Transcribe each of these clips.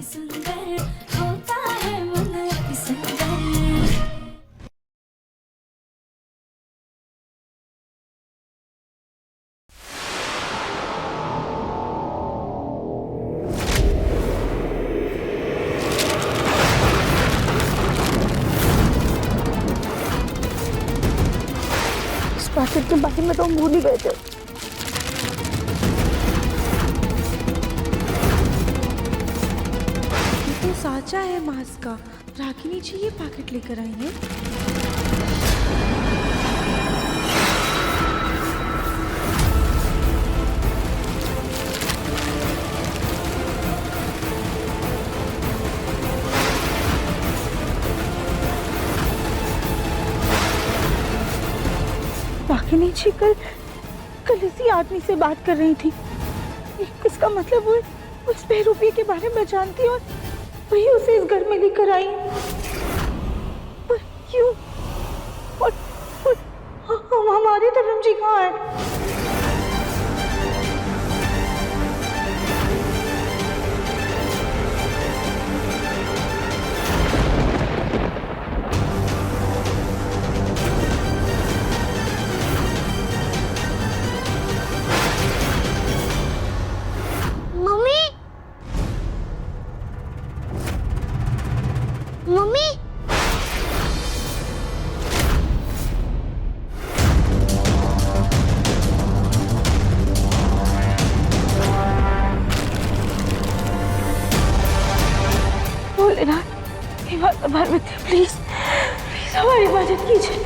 सुंदर होता है मन अति सुंदर। इस पैकेट के बारे में तो हम भूल ही गए थे। तो साचा है मास्क का। रागिनी जी ये पैकेट लेकर आई है। रागिनी जी कल इसी आदमी से बात कर रही थी। इसका मतलब वो उस बेरूपी के बारे में जानती और वही उसे इस घर में लेकर आई। पर क्यों? और हमारे धर्म जी कहाँ है? मम्मी भोलेनाथ ये बात हमारे प्लीज प्लीज हमारी मदद कीजिए।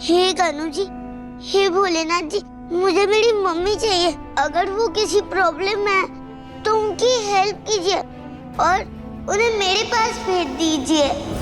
हे कान्हू जी, हे भोलेनाथ जी, मुझे मेरी मम्मी चाहिए। अगर वो किसी प्रॉब्लम में है तो उनकी हेल्प कीजिए और उन्हें मेरे पास भेज दीजिए।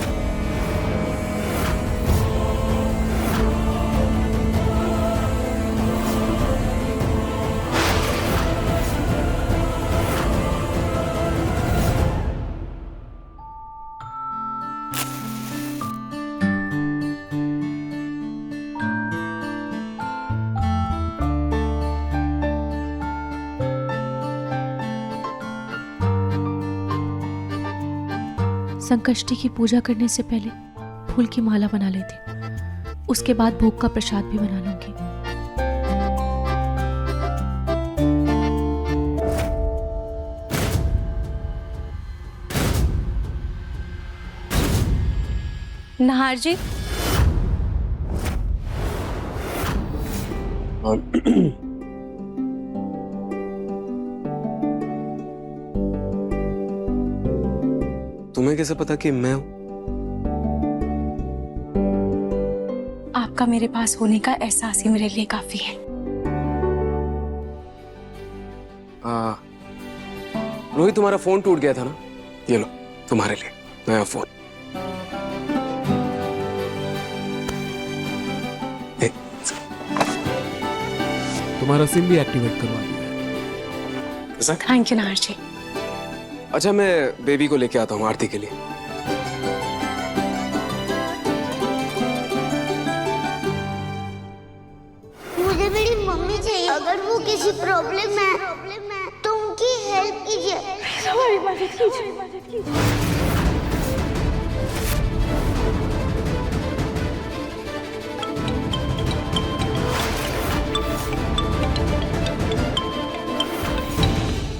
संकष्टी की पूजा करने से पहले फूल की माला बना लेती, उसके बाद भोग का प्रसाद भी बना लूंगी। नाहर जी, तुम्हें कैसे पता कि मैं हूं? आपका मेरे पास होने का एहसास ही मेरे लिए काफी है। रोहित, तुम्हारा फोन टूट गया था ना, ये लो तुम्हारे लिए नया फोन। तुम्हारा सिम भी एक्टिवेट करवा दिया है। थैंक यू नाहर जी। अच्छा, मैं बेबी को लेके आता हूँ आरती के लिए। मुझे मेरी मम्मी चाहिए। अगर वो किसी प्रॉब्लम में है तो उनकी हेल्प कीजिए। हमारी मदद कीजिए।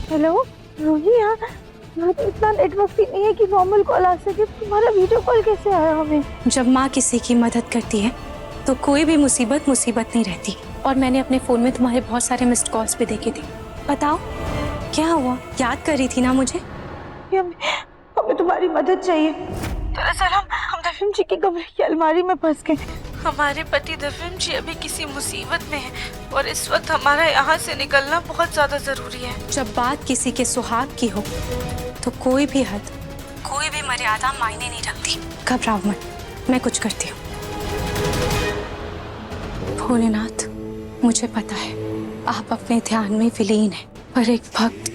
हेलो रोही, यहाँ तो इतना नेटवर्क भी नहीं है कि नॉर्मल कॉल आ सके। तुम्हारा वीडियो कॉल कैसे आया हमें? जब माँ किसी की मदद करती है तो कोई भी मुसीबत नहीं रहती। और मैंने अपने फोन में तुम्हारे बहुत सारे मिस्ड कॉल्स भी देखे थे। बताओ क्या हुआ? याद कर रही थी ना मुझे? हमें तुम्हारी मदद चाहिए। दरअसल हम दफिम जी के कमरे की अलमारी में फंस गए। हमारे पति दफिम जी अभी किसी मुसीबत में है और इस वक्त हमारा यहाँ से निकलना बहुत ज्यादा जरूरी है। जब बात किसी के सुहाग की हो तो कोई भी हद, कोई भी मर्यादा मायने नहीं रखती। घबराओ मत, मैं कुछ करती हूँ। भोलेनाथ, मुझे पता है आप अपने ध्यान में विलीन हैं, पर एक भक्त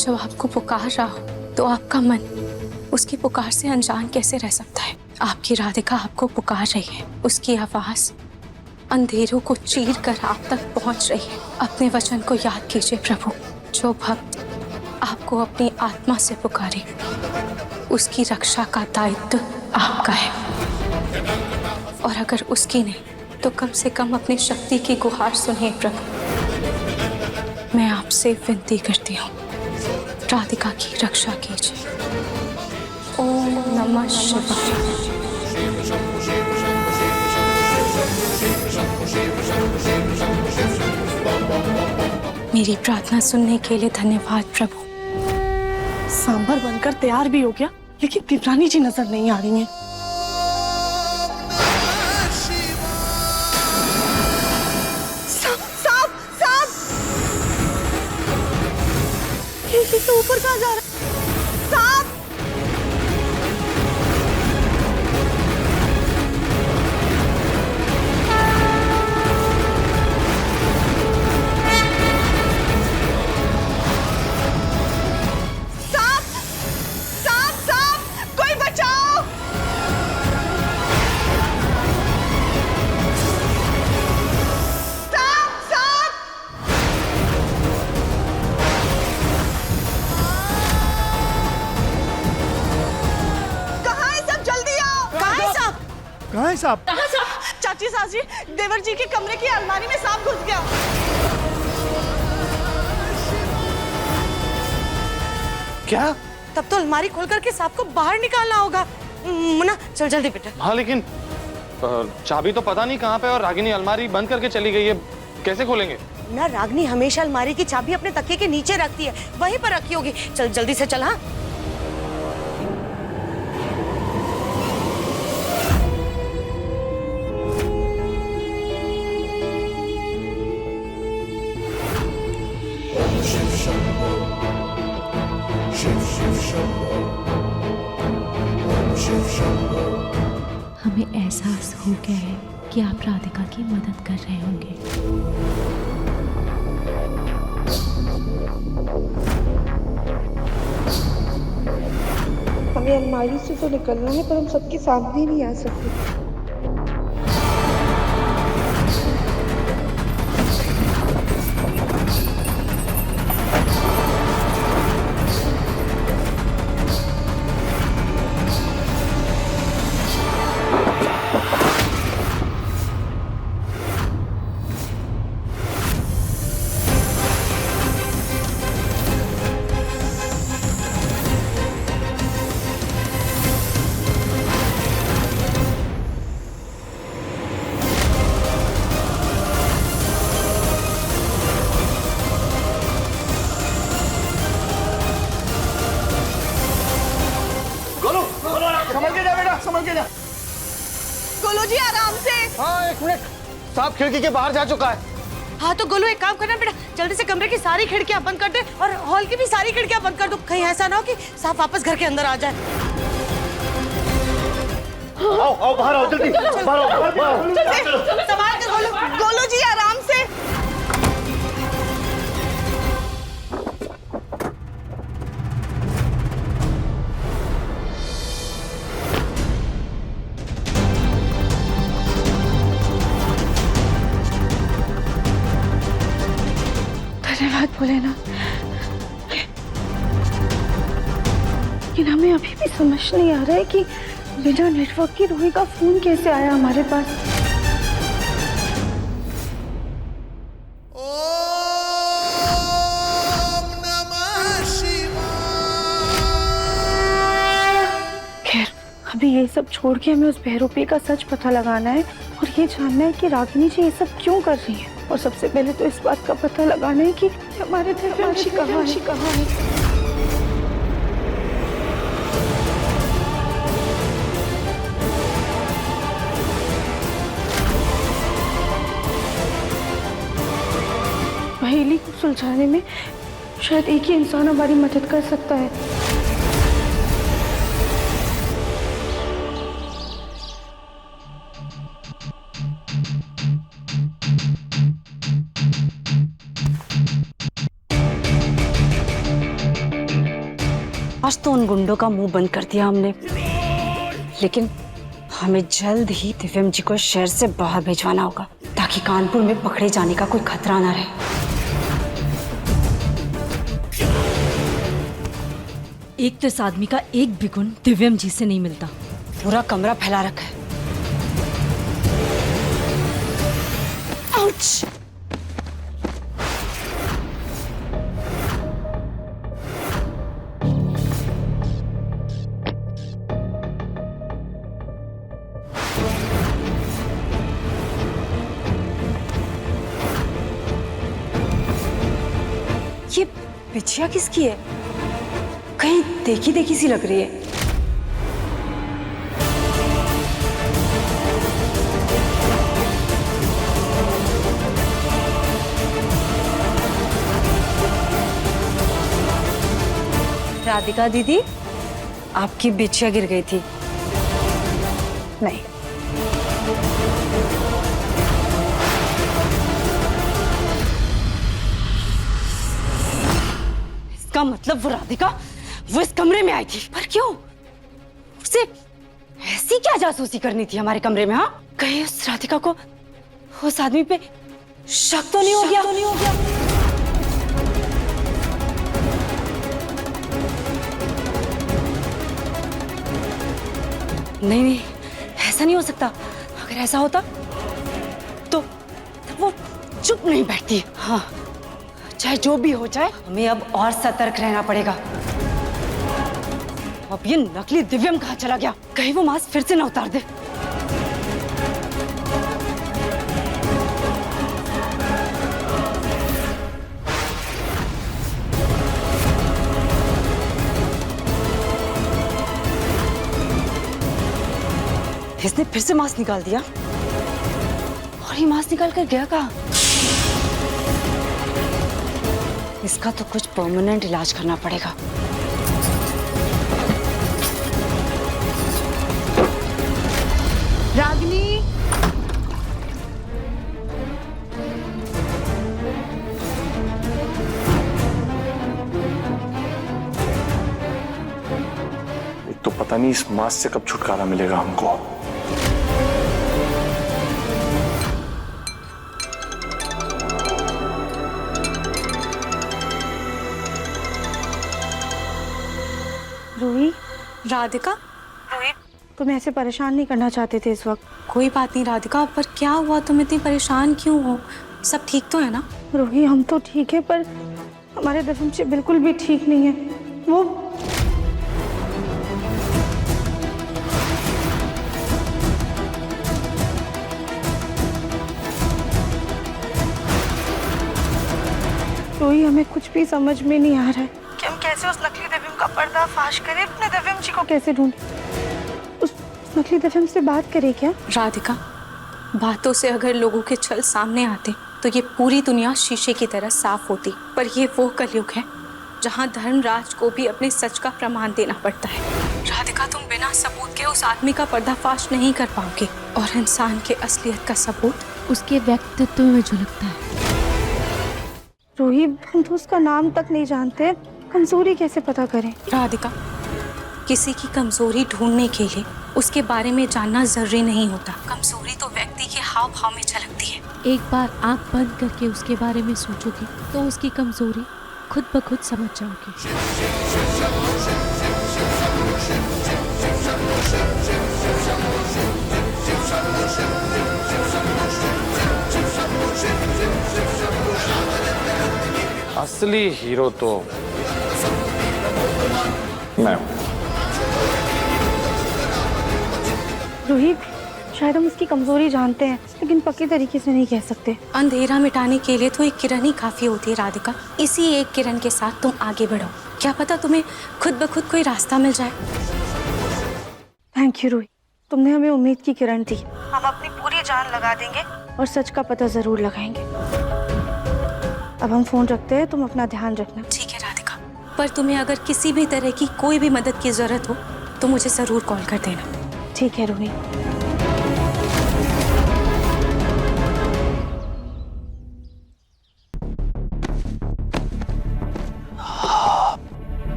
जब आपको पुकार रहा हो तो आपका मन उसकी पुकार से अनजान कैसे रह सकता है? आपकी राधिका आपको पुकार रही है, उसकी आवाज अंधेरों को चीर कर आप तक पहुंच रही है। अपने वचन को याद कीजिए प्रभु। जो भक्त आपको अपनी आत्मा से पुकारे, उसकी रक्षा का दायित्व आपका है। और अगर उसकी नहीं तो कम से कम अपनी शक्ति की गुहार सुनिए प्रभु। मैं आपसे विनती करती हूँ, राधिका की रक्षा कीजिए। ओम नमः शिवाय। मेरी प्रार्थना सुनने के लिए धन्यवाद प्रभु। सांभर बनकर तैयार भी हो गया, लेकिन देवरानी जी नजर नहीं आ रही हैं। सांप! ये तो ऊपर कहाँ जा रहा है? सांप! कोई बचाओ! कहाँ है सब? जल्दी आओ! कहाँ है साहब? चाची सासी, देवर जी के कमरे की अलमारी में सांप घुस गया। क्या? तब तो अलमारी खोल करके सांप को बाहर निकालना होगा। मुन्ना चल जल्दी बेटा। हाँ लेकिन चाबी तो पता नहीं कहाँ पे, और रागिनी अलमारी बंद करके चली गई है, कैसे खोलेंगे? ना, रागनी हमेशा अलमारी की चाबी अपने तकिए के नीचे रखती है, वहीं पर रखी होगी। चल जल्दी से चल। हाँ हमें एहसास हो गया है कि आप राधिका की मदद कर रहे होंगे। हमें अलमारी से तो निकलना है, पर हम सबके सामने नहीं आ सकते। संभल के जा। गोलू जी आराम से। हाँ एक मिनट, सांप खिड़की के बाहर जा चुका है। हाँ तो गोलू एक काम करना बेटा, जल्दी से कमरे की सारी खिड़कियां बंद कर दे और हॉल की भी सारी खिड़कियां बंद कर दो। कहीं ऐसा ना हो कि सांप वापस घर के अंदर आ जाए। आओ बाहर आओ, जल्दी बाहर आओ। संभाल के गोलू। गोलू जी आराम से। धन्यवाद भोलेनाथ। लेकिन हमें अभी भी समझ नहीं आ रहा है कि बिना नेटवर्क की रूही का फोन कैसे आया हमारे पास। खैर अभी ये सब छोड़ के हमें उस बहरूपी का सच पता लगाना है और ये जानना है कि रागिनी जी ये सब क्यों कर रही है। और सबसे पहले तो इस बात का पता लगाना है कि हमारे दिव्यांशी कहाँ है। पहेली को सुलझाने में शायद एक ही इंसान हमारी मदद कर सकता है। आज तो उन गुंडों का मुंह बंद कर दिया हमने, लेकिन हमें जल्द ही दिव्यम जी को शहर से बाहर भिजवाना होगा ताकि कानपुर में पकड़े जाने का कोई खतरा ना रहे। एक तो इस आदमी का एक भी गुण दिव्यम जी से नहीं मिलता। पूरा कमरा फैला रखा है। आउच! ये बिछिया किसकी है? कहीं देखी देखी सी लग रही है। राधिका दीदी, आपकी बिछिया गिर गई थी। नहीं, इसका मतलब वो राधिका वो इस कमरे में आई थी। पर क्यों? उसे ऐसी क्या जासूसी करनी थी हमारे कमरे में? हाँ, कहीं उस राधिका को उस आदमी पे शक तो नहीं हो गया? नहीं नहीं, ऐसा नहीं हो सकता। अगर ऐसा होता तो वो चुप नहीं बैठती। हाँ, चाहे जो भी हो जाए, हमें अब और सतर्क रहना पड़ेगा। अब ये नकली दिव्यम कहाँ चला गया? कहीं वो मास्क फिर से ना उतार दे। इसने फिर से मास्क निकाल दिया। और ये मास्क निकाल कर गया कहाँ? इसका तो कुछ परमानेंट इलाज करना पड़ेगा। रागिनी, एक तो पता नहीं इस मास्क से कब छुटकारा मिलेगा हमको। रूही, राधिका, तुम ऐसे परेशान नहीं करना चाहते थे इस वक्त। कोई बात नहीं राधिका, पर क्या हुआ? तुम इतनी परेशान क्यों हो? सब ठीक तो है ना? रूही, हम तो ठीक है, पर हमारे दिव्यम जी बिल्कुल भी ठीक नहीं है। वो रूही, हमें कुछ भी समझ में नहीं आ रहा है कि हम कैसे उस नकली दिव्यम का पर्दाफाश करें। अपने दिव्यम जी को कैसे ढूंढें? उस नकली दिव्यम से बात करें क्या? राधिका, बातों से अगर लोगों के छल सामने आते तो ये पूरी दुनिया शीशे की तरह साफ होती। पर ये वो कलयुग है जहाँ धर्मराज को भी अपने सच का प्रमाण देना पड़ता है। राधिका, तुम बिना सबूत के उस आदमी का पर्दाफाश नहीं कर पाओगे। और इंसान के असलियत का सबूत उसके व्यक्तित्व में झलकता है। रूही, हम तो उसका नाम तक नहीं जानते, कमजोरी कैसे पता करें? राधिका, किसी की कमजोरी ढूंढने के लिए उसके बारे में जानना जरूरी नहीं होता। कमजोरी तो व्यक्ति के हाव भाव में झलकती है। एक बार आंख बंद करके उसके बारे में सोचोगी तो उसकी कमजोरी खुद ब खुद समझ जाओगी। असली हीरो तो मैं। रूही, शायद हम उसकी कमजोरी जानते हैं, लेकिन पक्के तरीके से नहीं कह सकते। अंधेरा मिटाने के लिए तो एक किरण ही काफी होती है राधिका। इसी एक किरण के साथ तुम आगे बढ़ो। क्या पता तुम्हें खुद ब खुद कोई रास्ता मिल जाए। थैंक यू रूही, तुमने हमें उम्मीद की किरण दी। हम अपनी पूरी जान लगा देंगे और सच का पता जरूर लगाएंगे। अब हम फोन रखते हैं, तुम अपना ध्यान रखना। ठीक है राधिका, पर तुम्हें अगर किसी भी तरह की कोई भी मदद की जरूरत हो तो मुझे जरूर कॉल कर देना। ठीक है रूही।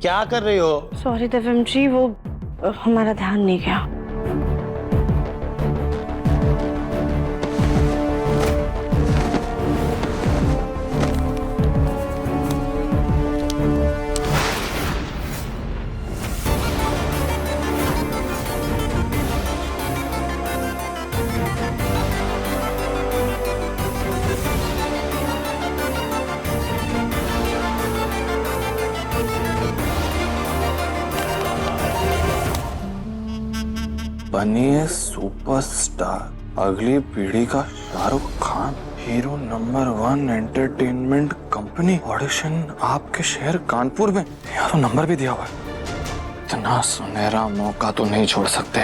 क्या कर रही हो? सॉरी दिव्यम जी, वो हमारा ध्यान नहीं गया। बनिए सुपरस्टार, अगली पीढ़ी का Shahrukh Khan, hero number 1 entertainment company, audition आपके शहर कानपुर में। यहाँ तो नंबर भी दिया हुआ है। इतना सुनहरा मौका तो नहीं छोड़ सकते।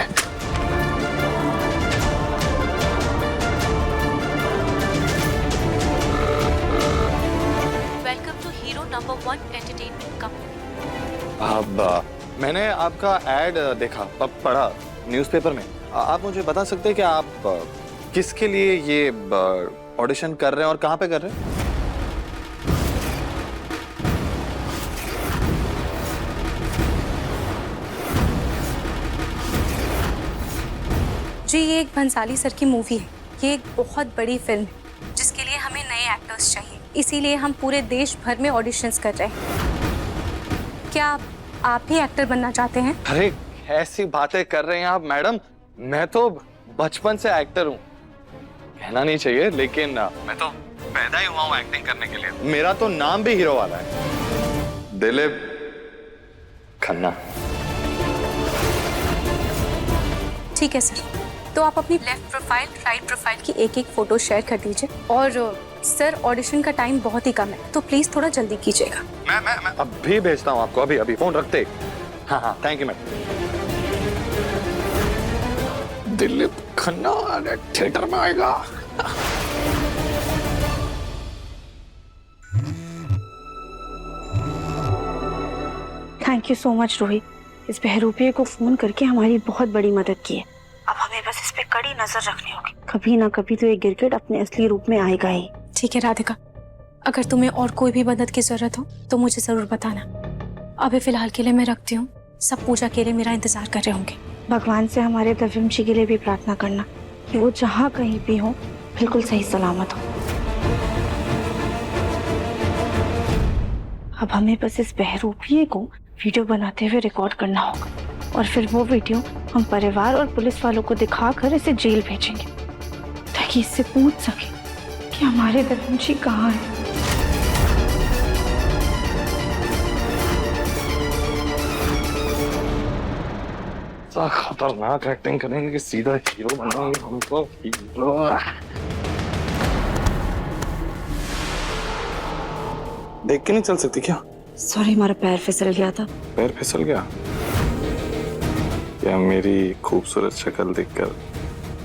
Welcome to Hero number 1 entertainment company. अब मैंने आपका एड देखा, पढ़ा न्यूज़पेपर में। आप मुझे बता सकते हैं कि आप किसके लिए ये ऑडिशन कर रहे हैं और कहाँ पे कर रहे हैं? जी, ये एक भंसाली सर की मूवी है। ये एक बहुत बड़ी फिल्म है जिसके लिए हमें नए एक्टर्स चाहिए, इसीलिए हम पूरे देश भर में ऑडिशंस कर रहे हैं। क्या आप भी एक्टर बनना चाहते हैं? अरे ऐसी बातें कर रहे हैं आप मैडम, मैं तो बचपन से एक्टर हूँ। कहना नहीं चाहिए लेकिन मैं तो पैदा ही हुआ हूँ एक्टिंग करने के लिए। मेरा तो नाम भी हीरो वाला है, दिलीप खन्ना। ठीक है सर, तो आप अपनी लेफ्ट प्रोफाइल, राइट प्रोफाइल की एक फोटो शेयर कर दीजिए। और सर, ऑडिशन का टाइम बहुत ही कम है, तो प्लीज थोड़ा जल्दी कीजिएगा। मैं अभी भेजता हूँ आपको, अभी फोन रखते। हाँ, thank you madam. Dilip Khanna theatre में आएगा। Thank you so much Rohit, इस बहरूपिये को फोन करके हमारी बहुत बड़ी मदद की है। अब हमें बस इस पे कड़ी नजर रखनी होगी। कभी ना कभी तो ये गिरगिट अपने असली रूप में आएगा ही। ठीक है राधिका, अगर तुम्हें और कोई भी मदद की जरूरत हो तो मुझे जरूर बताना। अभी फिलहाल के लिए मैं रखती हूँ, सब पूजा के लिए मेरा इंतजार कर रहे होंगे। भगवान से हमारे दिव्यम जी के लिए भी प्रार्थना करना कि वो जहाँ कहीं भी हो बिल्कुल सही सलामत हो। अब हमें बस इस बहरूपिये को वीडियो बनाते हुए रिकॉर्ड करना होगा और फिर वो वीडियो हम परिवार और पुलिस वालों को दिखाकर इसे जेल भेजेंगे ताकि इससे पूछ सके कि हमारे दिव्यम जी कहाँ हैं। खतरनाक एक्टिंग करेंगे कि सीधा हीरो बनाएंगे हमको। हीरो देख के नहीं चल सकती क्या? सॉरी, हमारा पैर फिसल गया था। पैर फिसल गया? या मेरी खूबसूरत शक्ल देखकर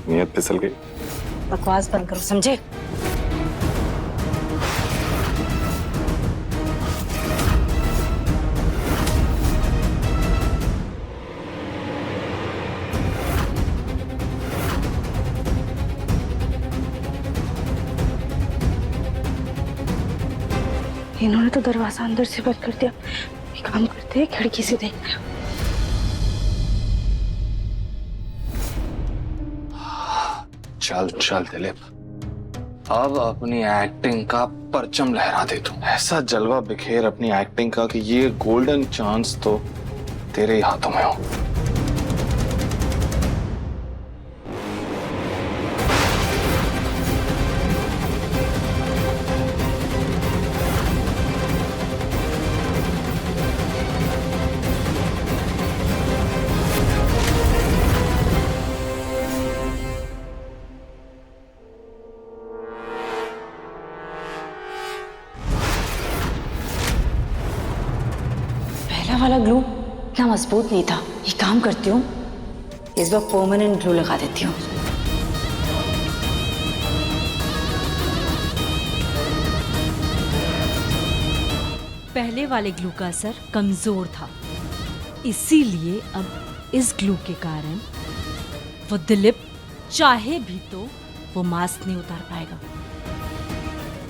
नियत फिसल गई? बकवास बंद करो, समझे? इन्होंने तो दरवाजा अंदर से बंद कर दिया। एक काम करते हैं, खिड़की से देखते हैं। चल चल दिलीप, अब अपनी एक्टिंग का परचम लहरा दे तू। ऐसा जलवा बिखेर अपनी एक्टिंग का कि ये गोल्डन चांस तो तेरे ही हाथों में हो। पहला वाला ग्लू इतना मजबूत नहीं था। ये काम करती हूँ, इस बार परमानेंट ग्लू लगा देती हूँ। पहले वाले ग्लू का असर कमजोर था, इसीलिए अब इस ग्लू के कारण वो दिलीप चाहे भी तो वो मास्क नहीं उतार पाएगा।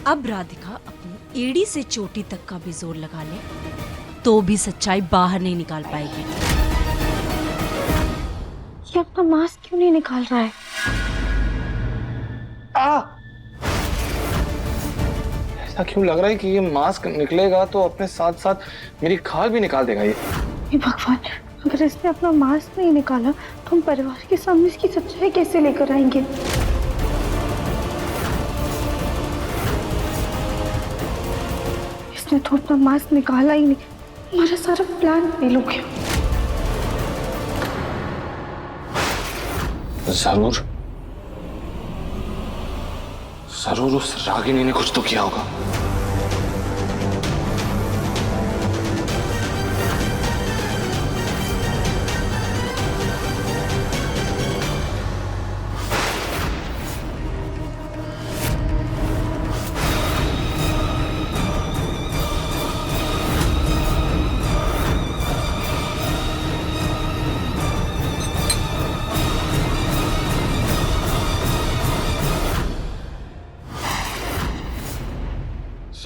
अब राधिका अपनी एड़ी से चोटी तक का भी जोर लगा ले तो भी सच्चाई बाहर नहीं निकाल पाएगी। ये अपना मास्क क्यों नहीं निकाल रहा है? ऐसा क्यों लग रहा है कि ये मास्क निकलेगा तो अपने साथ साथ मेरी खाल भी निकाल देगा ये। हे भगवान, अगर इसने अपना मास्क नहीं निकाला तो हम परिवार के सामने इसकी सच्चाई कैसे लेकर आएंगे? इसने तो अपना मास्क निकाला ही नहीं, हमारा सारा प्लान फेल हो गया। जरूर जरूर उस रागिनी ने कुछ तो किया होगा।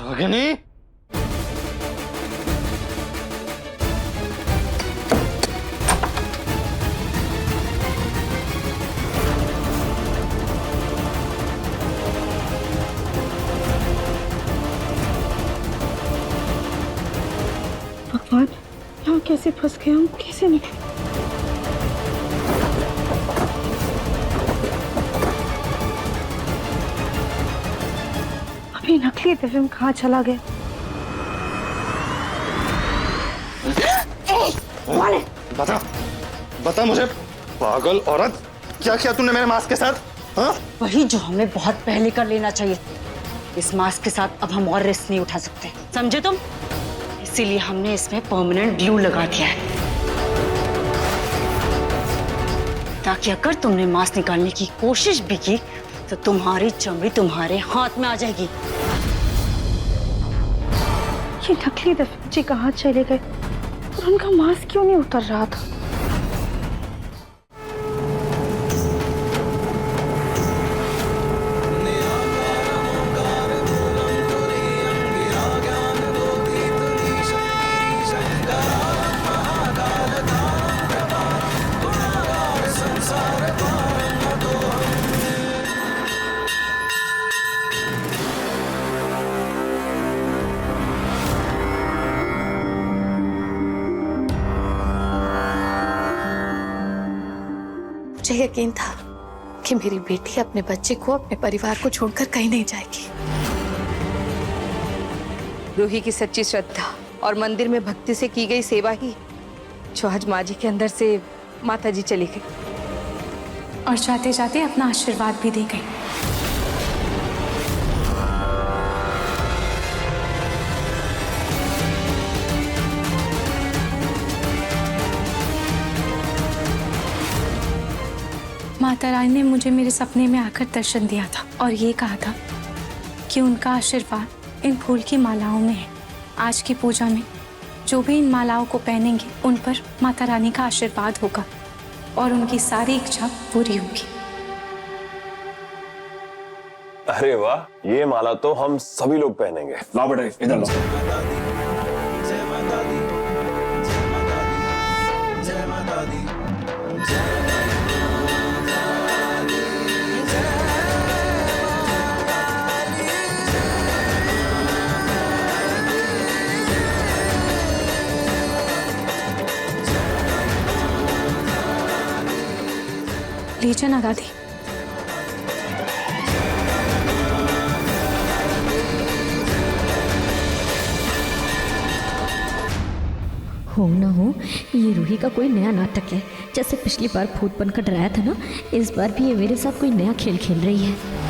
रागिनी, भगवान, यहाँ कैसे फंस गए हम? कैसे निकले? अभी नकली दिव्यम कहाँ चला गया? बता बता मुझे, पागल औरत, क्या किया तूने मेरे मास्क के साथ? हाँ? वही जो हमें बहुत पहले कर लेना चाहिए। इस मास्क के साथ अब हम और रिस्क नहीं उठा सकते, समझे तुम? इसीलिए हमने इसमें परमानेंट ग्लू लगा दिया है, ताकि अगर तुमने मास्क निकालने की कोशिश भी की तो तुम्हारी चमड़ी तुम्हारे हाथ में आ जाएगी। ये नकली दिव्यम जी कहाँ चले गए और उनका मास्क क्यों नहीं उतर रहा था? मुझे यकीन था कि मेरी बेटी अपने बच्चे को, अपने परिवार को छोड़कर कहीं नहीं जाएगी। रूही की सच्ची श्रद्धा और मंदिर में भक्ति से की गई सेवा ही जो आज माँ जी के अंदर से माता जी चली गई और जाते जाते अपना आशीर्वाद भी दे गई। माता रानी ने मुझे मेरे सपने में आकर दर्शन दिया था और ये कहा था कि उनका आशीर्वाद इन फूल की मालाओं में है। आज की पूजा में जो भी इन मालाओं को पहनेंगे उन पर माता रानी का आशीर्वाद होगा और उनकी सारी इच्छा पूरी होगी। अरे वाह, ये माला तो हम सभी लोग पहनेंगे। लाओ बेटा, इधर लाओ। लीजिए ना दादी। हो ना हो, ये रूही का कोई नया नाटक है। जैसे पिछली बार भूत बनकर डराया था ना, इस बार भी ये मेरे साथ कोई नया खेल खेल रही है।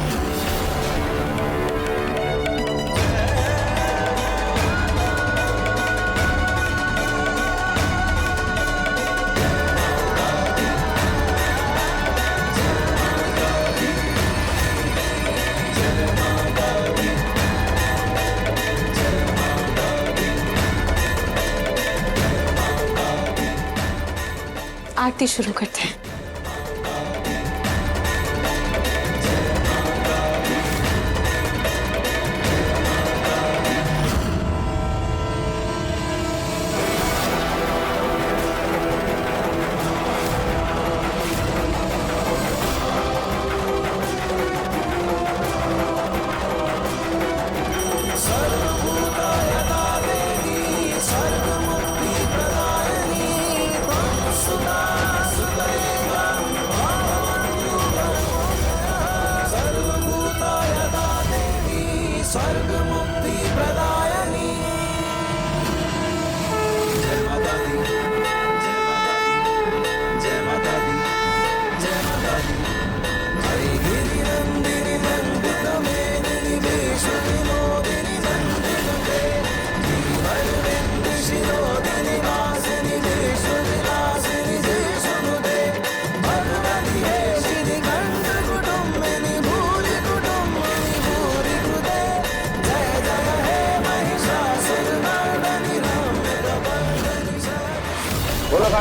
आरती शुरू करते हैं।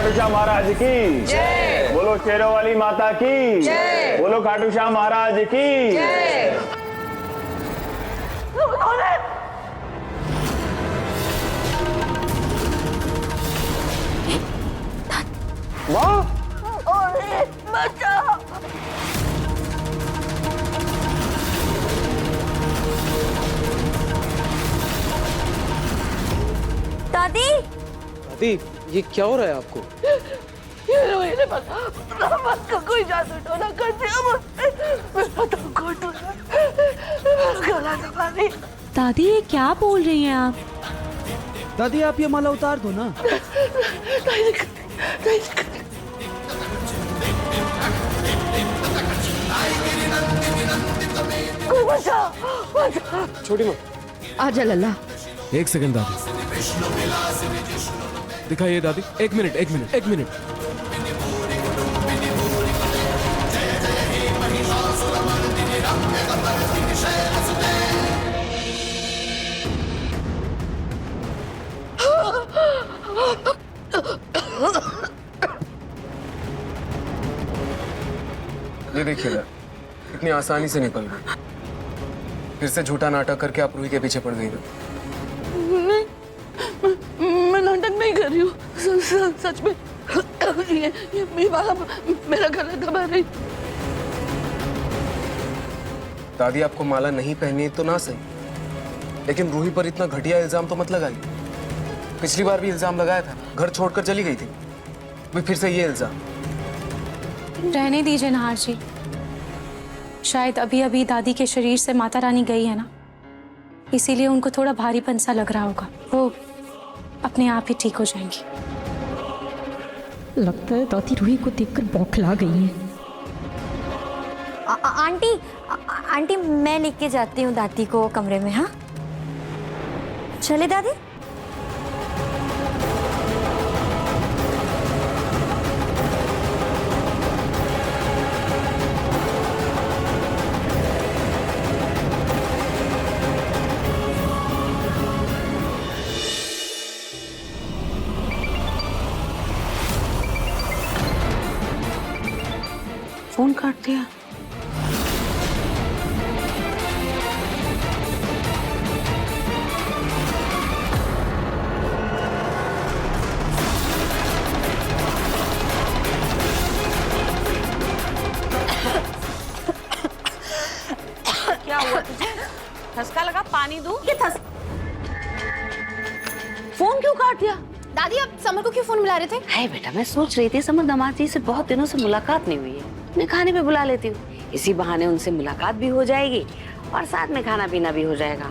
खाटू श्याम महाराज की जय। बोलो शेरों वाली माता की जय। बोलो खाटू श्याम महाराज की जय। माँ बचाओ। दादी दादी ये क्या हो रहा है आपको? ये रोहित ने मत का कोई जादू टोना कर दिया मुझे तो गला दबा दी। दादी ये क्या बोल रही हैं आप? दादी आप ये माला उतार दो ना। छोटी माँ आजा लल्ला। एक सेकंड दादी, दिखाइए दादी। एक मिनट एक मिनट एक मिनट। ये देखिए ना, इतनी आसानी से निकल गई। फिर से झूठा नाटक करके आप रूही के पीछे पड़ गई ना। मैं नाटक नहीं कर रही हूँ, सच में ये वाला मेरा गला दबा रही। दादी आपको माला नहीं पहनी तो ना सही, लेकिन रूही पर इतना घटिया इल्जाम तो मत लगाइए। पिछली बार भी इल्जाम लगाया था, घर छोड़कर चली गई थी, भी फिर से ये इल्जाम। रहने दीजिए नाहर जी, शायद अभी अभी दादी के शरीर से माता रानी गई है ना, इसीलिए उनको थोड़ा भारीपन सा लग रहा होगा। वो अपने आप ही ठीक हो जाएंगी। लगता है दादी रूही को देखकर बौखला गई है। आंटी आंटी मैं लेके जाती हूँ दादी को कमरे में। हाँ चले दादी। फोन काट दिया। क्या हुआ तुझे? ठसका लगा? पानी दूं? ये फोन क्यों काट दिया? दादी आप समर को क्यों फोन मिला रहे थे? है बेटा, मैं सोच रही थी समर दामाद जी से बहुत दिनों से मुलाकात नहीं हुई है, मैं खाने पे बुला लेती हूँ। इसी बहाने उनसे मुलाकात भी हो जाएगी और साथ में खाना पीना भी हो जाएगा।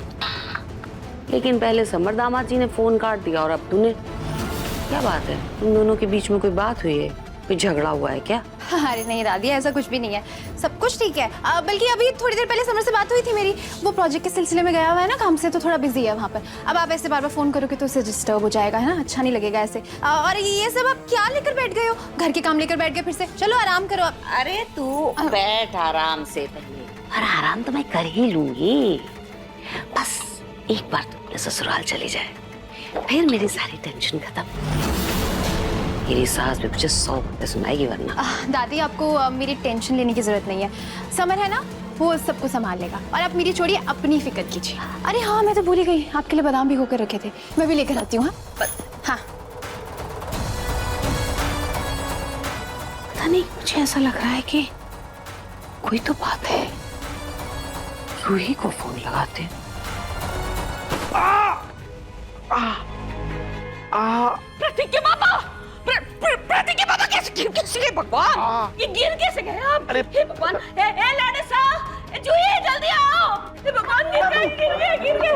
लेकिन पहले समर दामाद जी ने फोन काट दिया और अब तूने। क्या बात है, तुम दोनों के बीच में कोई बात हुई है? कोई झगड़ा हुआ है क्या? अरे नहीं दादी, ऐसा कुछ भी नहीं है, सब कुछ ठीक है। बल्कि अभी थोड़ी देर पहले समर से बात हुई थी मेरी। वो प्रोजेक्ट के सिलसिले में गया हुआ है ना काम से, तो थोड़ा बिजी है वहाँ पर। अब आप ऐसे बार बार फोन करोगे तो उसे डिस्टर्ब हो जाएगा, है ना, अच्छा नहीं लगेगा ऐसे। और ये सब आप क्या लेकर बैठ गए हो? घर के काम लेकर बैठ गए फिर से? चलो आराम करो आप। अरे तू बैठ आराम से पहले, और आराम तो मैं कर ही लूंगी। बस एक बार तो ससुराल चली जाए, फिर मेरी सारी टेंशन खत्म। मेरी सास भी मुझे 100 बातें सुनाएगी वरना। दादी आपको मेरी टेंशन लेने की जरूरत नहीं है, समर है ना, वो सबको संभाल लेगा। और आप मेरी छोड़िए, अपनी फिक्र कीजिए। अरे हाँ मैं तो भूल ही गई, आपके लिए बादाम भिगो कर रखे थे, मैं भी लेकर आती हूँ। हाँ पता नहीं, मुझे ऐसा लग रहा है कि कोई तो बात है। रूही को फोन लगाते। प्रतीक के पापा, प्रतीक के पापा कैसे गए भगवान? ये गिर कैसे गए आप? अरे हे भगवान, ए लाडे सा, जूही जल्दी आओ। हे भगवान, गिर गए।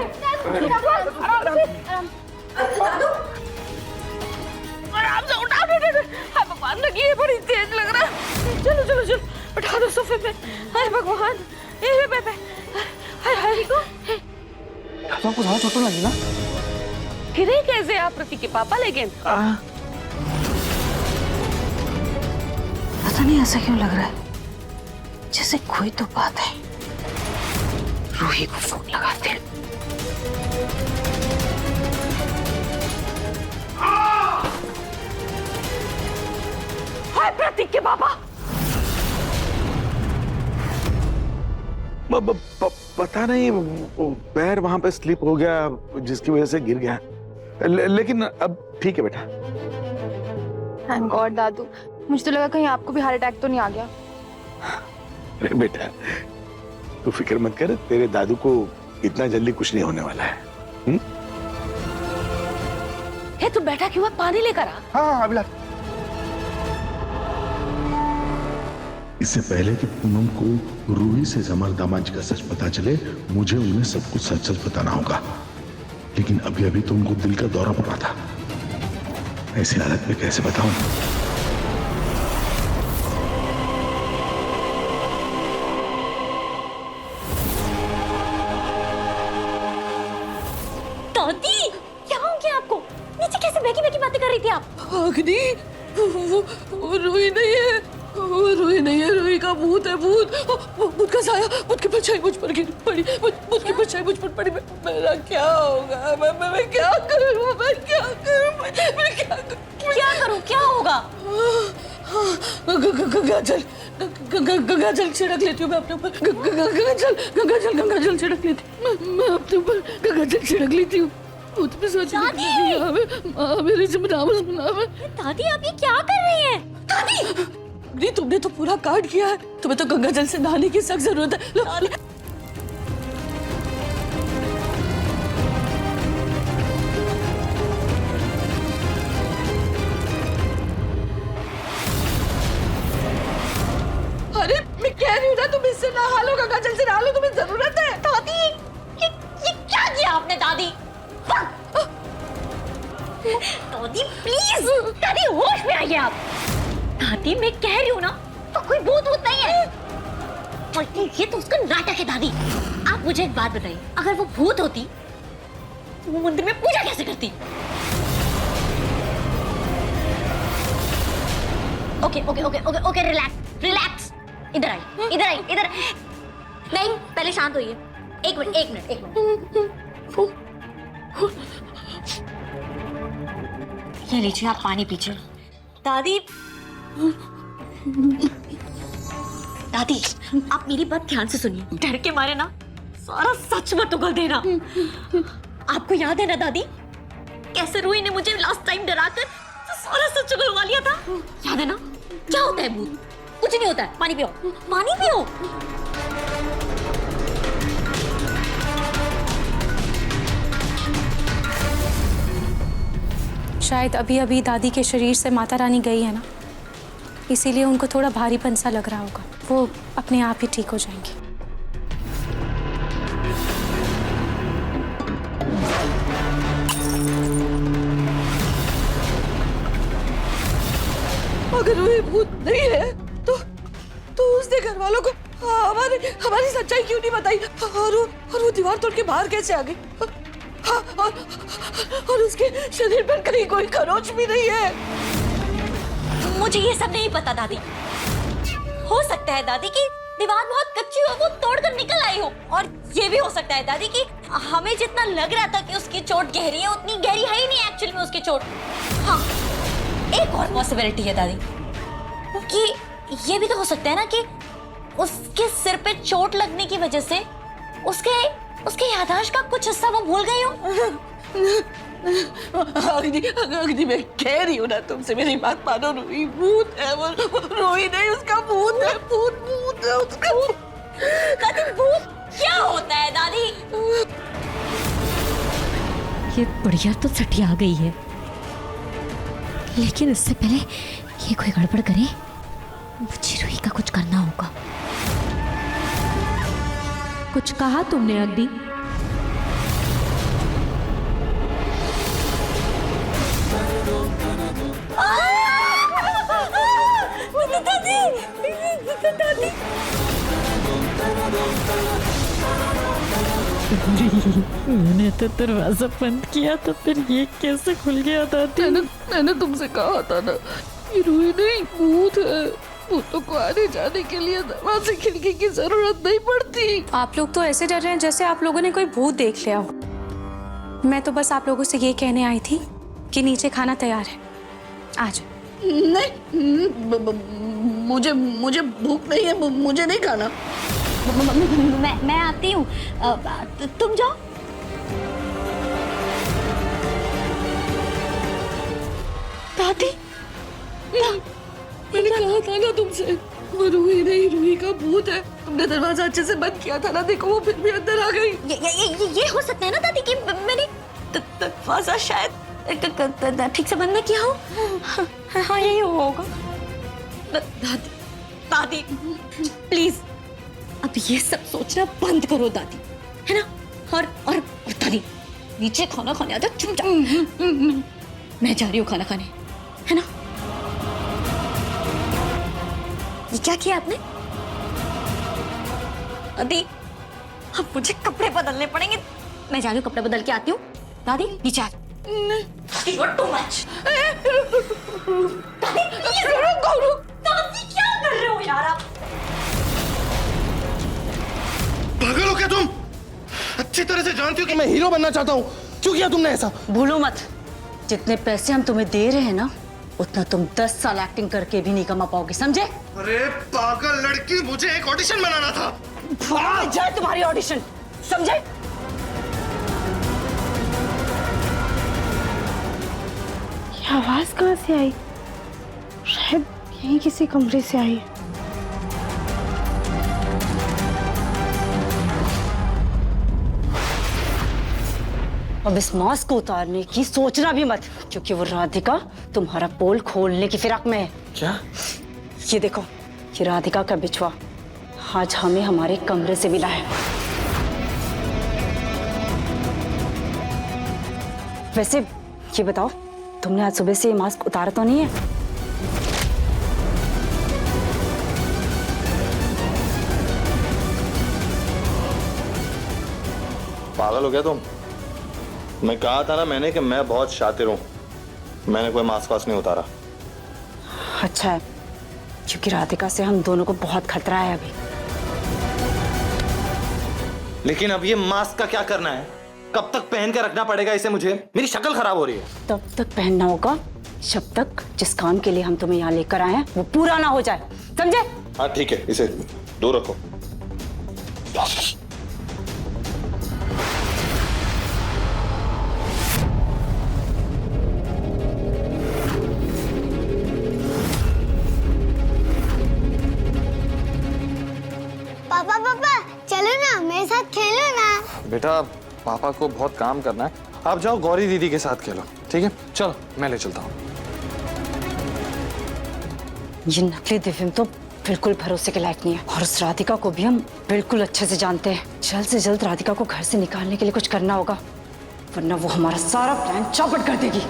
आराम से उठाओ। हाय भगवान, लगी है, बड़ी तेज लग रहा है। चलो उठा दो सोफे पे। हाय भगवान, हाय को आपको ज्यादा चोट लगी ना? गिरे कैसे आप प्रतीक के पापा? लेकिन पता नहीं ऐसा क्यों लग रहा है, जैसे कोई तो बात है। रूही को फोन लगाते हैं। आपके पापा? पता नहीं, वो पैर वहां पे स्लिप हो गया जिसकी वजह से गिर गया। लेकिन अब ठीक है बेटा। थैंक गॉड दादू, मुझे तो लगा कहीं आपको भी हार्ट अटैक तो नहीं आ गया। अरे बेटा तू फिक्र मत कर, तेरे दादू को इतना जल्दी कुछ नहीं होने वाला है। हे तू बैठा क्यों है? पानी लेकर आ। हाँ अभिलाष। इससे पहले कि पूनम को रूही से जमाल दामाद जी का सच पता चले, मुझे उन्हें सब कुछ सच सच बताना होगा। लेकिन अभी अभी तो उनको दिल का दौरा पड़ा था, ऐसी हालत में कैसे बताऊं? दादी क्या हो गया आपको? नीचे कैसे बैठी बैठी बातें कर रही थी आप? अग्नि, वो रूही नहीं है, वो रूही नहीं है, रूही का भूत है। भूत का साया, भूत की परछाई मुझ पर गिर पड़ी, भूत की परछाई मुझ पर पड़ी। मेरा क्या होगा? मैं क्या करूं? मैं क्या करूं? क्या होगा? गंगा जल छिड़क लेती हूँ मैं अपने ऊपर। गंगा जल छिड़क लेती हूँ मैं अपने ऊपर। गंगा जल छिड़क लेती हूँ। भूत पे सोच मेरे से बनावे। दादी आप ये क्या कर रही हैं? दादी नहीं, तुमने तो पूरा काट किया है, तुम्हें तो गंगा जल से नहाने की सख्त जरूरत है। लो। अरे मैं कह रही हूँ ना, तुम इससे नहा लो, गंगा जल से नहा लो, तुम्हें जरूरत है। दादी ये क्या किया आपने? दादी दादी प्लीज, दादी होश में आइए आप। दादी मैं कह रही हूँ ना, तो कोई भूत नहीं है, बल्कि ये तो उसका नाटक है। दादी आप मुझे एक बात बताइए, अगर वो भूत होती तो वो मंदिर में पूजा कैसे करती? Okay relax. इधर आई। नहीं पहले शांत होइए। एक मिनट। ये लीजिए आप पानी पीजिए। दादी आप मेरी बात ध्यान से सुनिए। डर के मारे ना सारा सच मत उगल देना। आपको याद है ना दादी, कैसे रूही ने मुझे लास्ट टाइम डराकर तो सारा सच उगलवा लिया था? याद है ना? क्या होता है भूत? कुछ नहीं होता है। पानी पियो। शायद अभी अभी दादी के शरीर से माता रानी गई है ना, इसीलिए उनको थोड़ा भारीपन सा लग रहा होगा। वो अपने आप ही ठीक हो जाएंगी। अगर वो भूत नहीं है तो उसने घर वालों को हमारी सच्चाई क्यों नहीं बताई? और वो दीवार तोड़ के बाहर कैसे आ गई? और उसके शरीर पर कहीं कोई खरोच भी नहीं है। मुझे ये सब नहीं पता दादी। हो सकता है दादी की दीवार बहुत कच्ची हो, वो तोड़कर निकल आई हो, और ये भी हो सकता है दादी कि हमें जितना लग रहा था कि उसकी चोट गहरी है, उतनी गहरी है ही नहीं एक्चुअली में उसकी चोट। हाँ, एक और पॉसिबिलिटी है दादी कि ये भी तो हो सकता है ना कि उसके सिर पे चोट लगने की वजह से उसके याददाश्त का कुछ हिस्सा वो भूल गई हो। अग्नि मैं कह रही हूँ ना तुमसे, मेरी बात मानो। रूही भूत है, वो रूही नहीं, उसका भूत है। भूत है उसका। दादी भूत क्या होता है दादी? ये बढ़िया तो सटिया गई है, लेकिन इससे पहले ये कोई गड़बड़ करे, मुझे रूही का कुछ करना होगा। कुछ कहा तुमने अग्नि? मैंने तो दरवाजा बंद किया तो फिर ये कैसे खुल गया था? मैंने तुमसे कहा था ना, ये रूही नहीं भूत है। भूतों को आने जाने के लिए दरवाजे खिड़की की जरूरत नहीं पड़ती। आप लोग तो ऐसे डर रहे हैं जैसे आप लोगों ने कोई भूत देख लिया हो। मैं तो बस आप लोगों से ये कहने आई थी कि नीचे खाना तैयार है, आ जाओ। नहीं, मुझे भूख नहीं है, मुझे नहीं खाना। मैं आती हूँ, तुम जाओ। दादी, मैंने कहा था ना तुमसे, वो रूही नहीं, रूही का भूत है। तुमने दरवाजा अच्छे से बंद किया था ना, देखो वो फिर भी अंदर आ गई। ये हो सकता है ना दादी कि मैंने दरवाजा शायद ठीक से बंद न किया हो। हाँ यही होगा। दादी प्लीज अब ये सब सोचना बंद करो दादी, है ना? और दादी नीचे खाना खाने आ जाओ चुपचाप। मैं जा रही हूँ खाना खाने, है ना? ये क्या किया आपने? दादी अब मुझे कपड़े बदलने पड़ेंगे, मैं जा रही हूँ, कपड़े बदल के आती हूँ। दादी नीचे आ। दादी you're too much। दादी प्लीज दादी क्या कर रहे हो यार आप? पागल हो क्या तुम? अच्छी तरह से जानती हो कि मैं हीरो बनना चाहता हूँ, क्यों किया तुमने ऐसा? भूलो मत, जितने पैसे हम तुम्हें दे रहे हैं ना, उतना तुम 10 साल एक्टिंग करके भी नहीं कमा पाओगे, समझे? अरे पागल लड़की, मुझे एक ऑडिशन बनाना था। भाग जाए तुम्हारी ऑडिशन, समझे? ये आवाज कहाँ से आई? शायद यहीं किसी कमरे से आई। अब इस मास्क को उतारने की सोचना भी मत, क्योंकि वो राधिका तुम्हारा पोल खोलने की फिराक में है। क्या? ये देखो, ये राधिका का बिछुआ आज हमें हमारे कमरे से मिला है। वैसे ये बताओ, तुमने आज सुबह से ये मास्क उतारा तो नहीं है? पागल हो गया तुम? मैं कहा था ना मैंने कि मैं बहुत शातिर हूं, मैंने कोई मास्क वास्क नहीं उतारा। अच्छा है, क्योंकि राधिका से हम दोनों को बहुत खतरा है अभी। लेकिन अब ये मास्क का क्या करना है? कब तक पहन के रखना पड़ेगा इसे मुझे? मेरी शक्ल खराब हो रही है। तब तक पहनना होगा जब तक जिस काम के लिए हम तुम्हें यहाँ लेकर आए हैं वो पूरा ना हो जाए, समझे? हाँ ठीक है, इसे दूर रखो। पापा चलो ना, मेरे साथ खेलो ना। बेटा पापा को बहुत काम करना है, आप जाओ गौरी दीदी के साथ खेलो, ठीक है? चलो मैं ले चलता हूँ। ये नकली दिव्यम तो बिल्कुल भरोसे के लायक नहीं है, और उस राधिका को भी हम बिल्कुल अच्छे से जानते हैं। जल्द से जल्द राधिका को घर से निकालने के लिए कुछ करना होगा, वरना वो हमारा सारा प्लान चौपट कर देगी।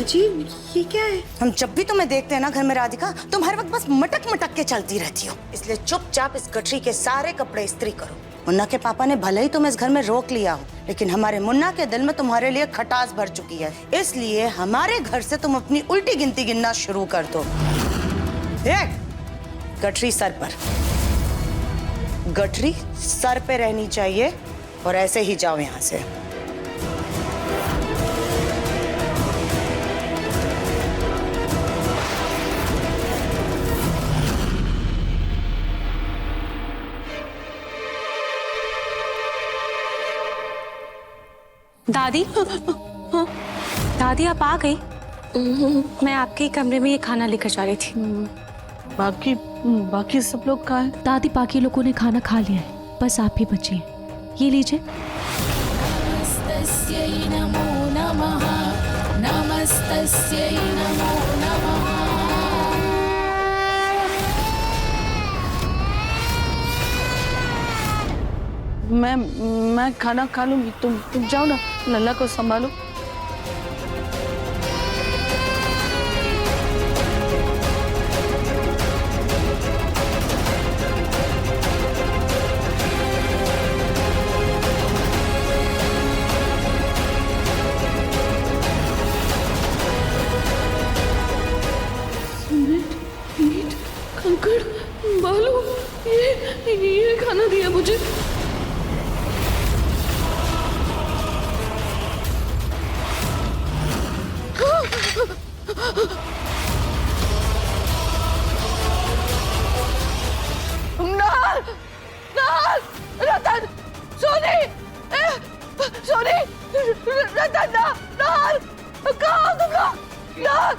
जी ये क्या है? हम जब भी तुम्हें देखते हैं ना घर में राधिका, तुम हर वक्त बस मटक मटक के चलती रहती हो। इसलिए चुपचाप इस गठरी के सारे कपड़े इस्त्री करो। मुन्ना के पापा ने भले ही तुम्हें इस घर में रोक लिया हो, लेकिन हमारे मुन्ना के दिल में तुम्हारे लिए खटास भर चुकी है। इसलिए हमारे घर से तुम अपनी उल्टी गिनती गिनना शुरू कर दो। गठरी सर पर, गठरी सर पे रहनी चाहिए, और ऐसे ही जाओ यहाँ से। दादी, दादी आप आ गई? मैं आपके कमरे में ये खाना लेकर जा रही थी। बाकी सब लोग कहाँ हैं? दादी बाकी लोगों ने खाना खा लिया है, बस आप ही बची हैं। ये लीजिए। नमस्तस्यै नमो नमः, नमस्तस्यै नमो नमः। मैं खाना खा लूंगी, तुम जाओ ना, लल्ला को संभालो। सीमेंट, ईंट, कंकड़, बालू, ये खाना दिया मुझे। नाल, नाल, रतन, सोनी, सोनी, रतन, नाल, कहाँ हो तुम लोग? नाल,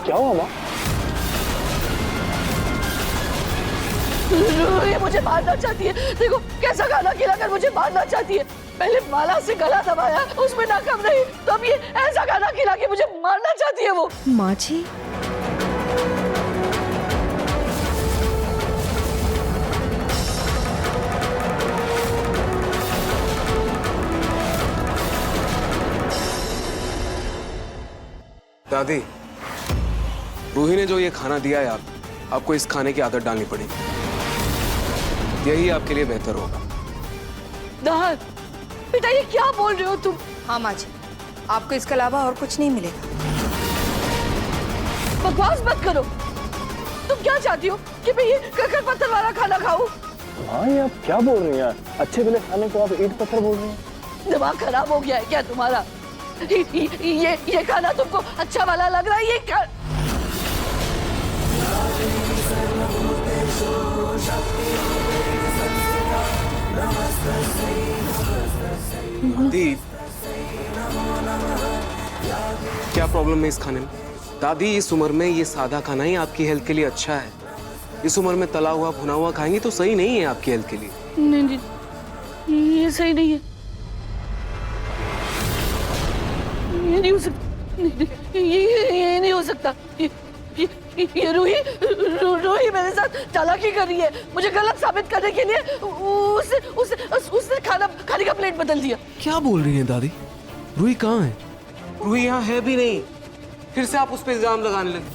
क्या हुआ माँ? ये मुझे मारना चाहती है। देखो कैसा खाना खिलाकर मुझे मारना चाहती है। पहले माला से गला दबाया, उसमें नाकाम नहीं, तो अब ये ऐसा खाना खिला के मुझे मारना चाहती है वो। माँ जी, दादी, रूही ने जो ये खाना दिया है आपको इस खाने की आदत डालनी पड़ेगी। यही आपके लिए बेहतर होगा। दाल, बेटा ये क्या बोल रहे हो तुम? हाँ माँ जी, आपको इसके अलावा और कुछ नहीं मिलेगा। बकवास मत करो। तुम क्या चाहती हो कि मैं ये ककर पत्थर वाला खाना खाऊं? हाँ, ये आप क्या बोल रही हैं? अच्छे भले खाने को आप ईंट पत्थर बोल रही हैं? दिमाग खराब हो गया है क्या तुम्हारा? ये खाना तुमको अच्छा वाला लग रहा है? ये दादी, क्या प्रॉब्लम है इस खाने में? दादी, इस उम्र में ये सादा खाना ही आपकी हेल्थ के लिए अच्छा है। इस उम्र में तला हुआ भुना हुआ खाएंगे तो सही नहीं है आपकी हेल्थ के लिए। नहीं नहीं, ये सही नहीं है। ये नहीं हो सकता। ये नहीं हो सकता। ये रूही मेरे साथ चालाकी कर रही है। मुझे गलत साबित करने के लिए उसने खाने का प्लेट बदल दिया। क्या बोल रही हैं दादी? रूही कहाँ है? रूही यहाँ है भी नहीं। फिर से आप उस पर इल्जाम लगाने लगे।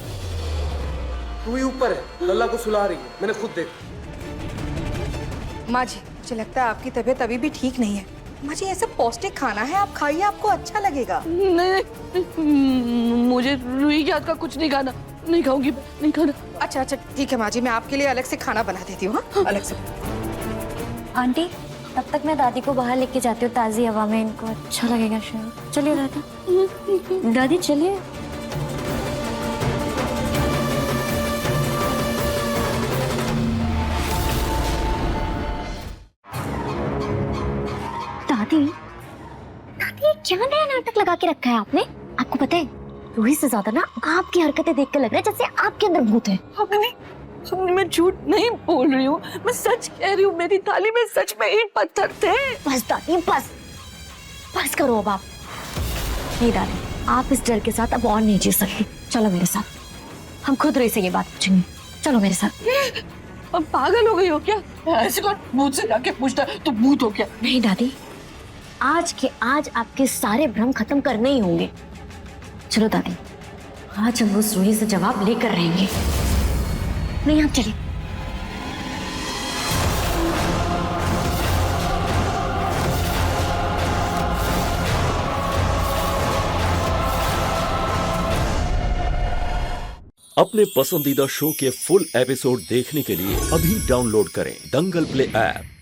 रूही ऊपर है, लल्ला को सुला रही है, मैंने खुद देखा। माँ जी, मुझे लगता है आपकी तबीयत अभी भी ठीक नहीं है। माँ जी, ऐसा पौष्टिक खाना है, आप खाइए, आपको अच्छा लगेगा। नहीं, मुझे रूही के हाथ का कुछ नहीं खाना। नहीं खाऊंगी, नहीं खाना। अच्छा अच्छा ठीक है माँ जी, मैं आपके लिए अलग से खाना बना देती हूँ। हाँ, अलग से। आंटी, तब तक मैं दादी को बाहर लेके जाती हूँ, ताज़ी हवा में इनको अच्छा लगेगा शायद। चलिए दादा। दादी चलिए। दादी, दादी क्या नया नाटक लगा के रखा है आपने? आपको पता है, रूही से ज्यादा ना आपकी हरकतें देख कर लग रहा है जैसे आपके अंदर भूत है। मैं झूठ नहीं बोल रही हूँ, मैं सच कह रही हूँ। मेरी थाली में सच में ईंट पत्थर थे। बस दादी, बस करो अब आप। नहीं दादी, आप इस डर के साथ अब और नहीं जी सकती। चलो मेरे साथ, हम खुद रूही से ये बात पूछेंगे। चलो मेरे साथ। अब पागल हो गई हो क्या? ऐसे कौन भूत से जाके पूछता तो भूत हो क्या? नहीं दादी, आज के आज आपके सारे भ्रम खत्म करने ही होंगे। चलो दादी, आज हम उस रूही से जवाब लेकर रहेंगे। नहीं, आप चलिए। अपने पसंदीदा शो के फुल एपिसोड देखने के लिए अभी डाउनलोड करें दंगल प्ले ऐप।